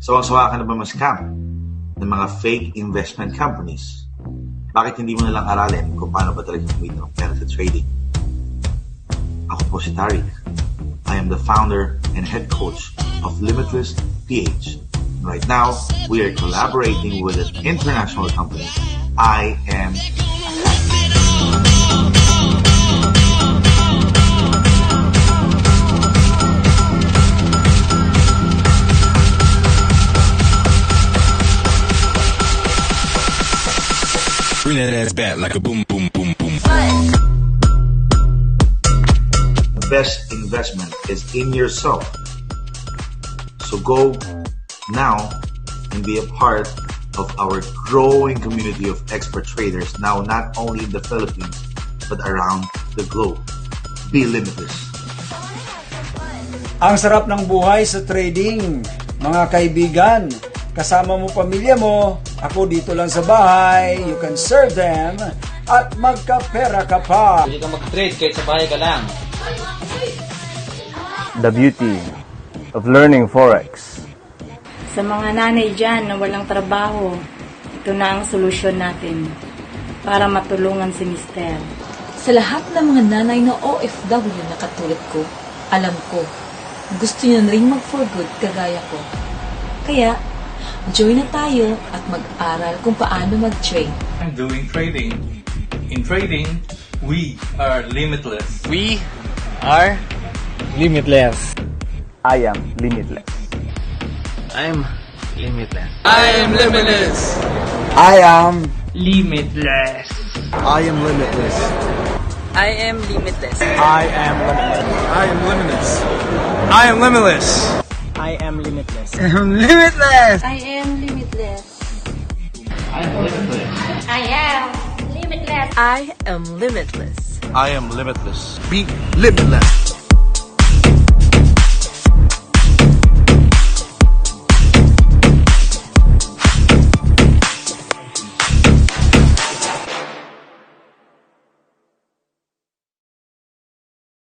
Sawang-sawa ka na ba ma-scam ng mga fake investment companies? Bakit hindi mo nalang aralin kung paano ba talaga kumita ng pera sa trading? Ako po si Tariq. I am the founder and head coach of Limitless PH. Right now, we are collaborating with an international company, I.M. Bring that ass back like a boom, boom, boom, boom. The best investment is in yourself. So go now and be a part of our growing community of expert traders, now not only in the Philippines, but around the globe. Be limitless. Ang sarap ng buhay sa trading, mga kaibigan. Kasama mo pamilya mo, ako dito lang sa bahay, you can serve them, at magkapera ka pa. Pwede ka mag-trade kahit sa bahay ka lang. The beauty of learning Forex. Sa mga nanay dyan na walang trabaho, ito na ang solusyon natin para matulungan si Mister. Sa lahat ng mga nanay na OFW na katulad ko, alam ko, gusto niyo rin mag-for good kagaya ko. Kaya, join na tayo at mag-aral kung paano mag-trade. I'm doing trading. In trading, we are limitless. We are limitless. I am limitless. I'm limitless. I am limitless. I am Limitless. I am limitless. I am limitless. I am limitless. I am limitless. I am limitless. I am limitless. I'm limitless. I am limitless. I am limitless. I am limitless. I am limitless. I am limitless. Be limitless.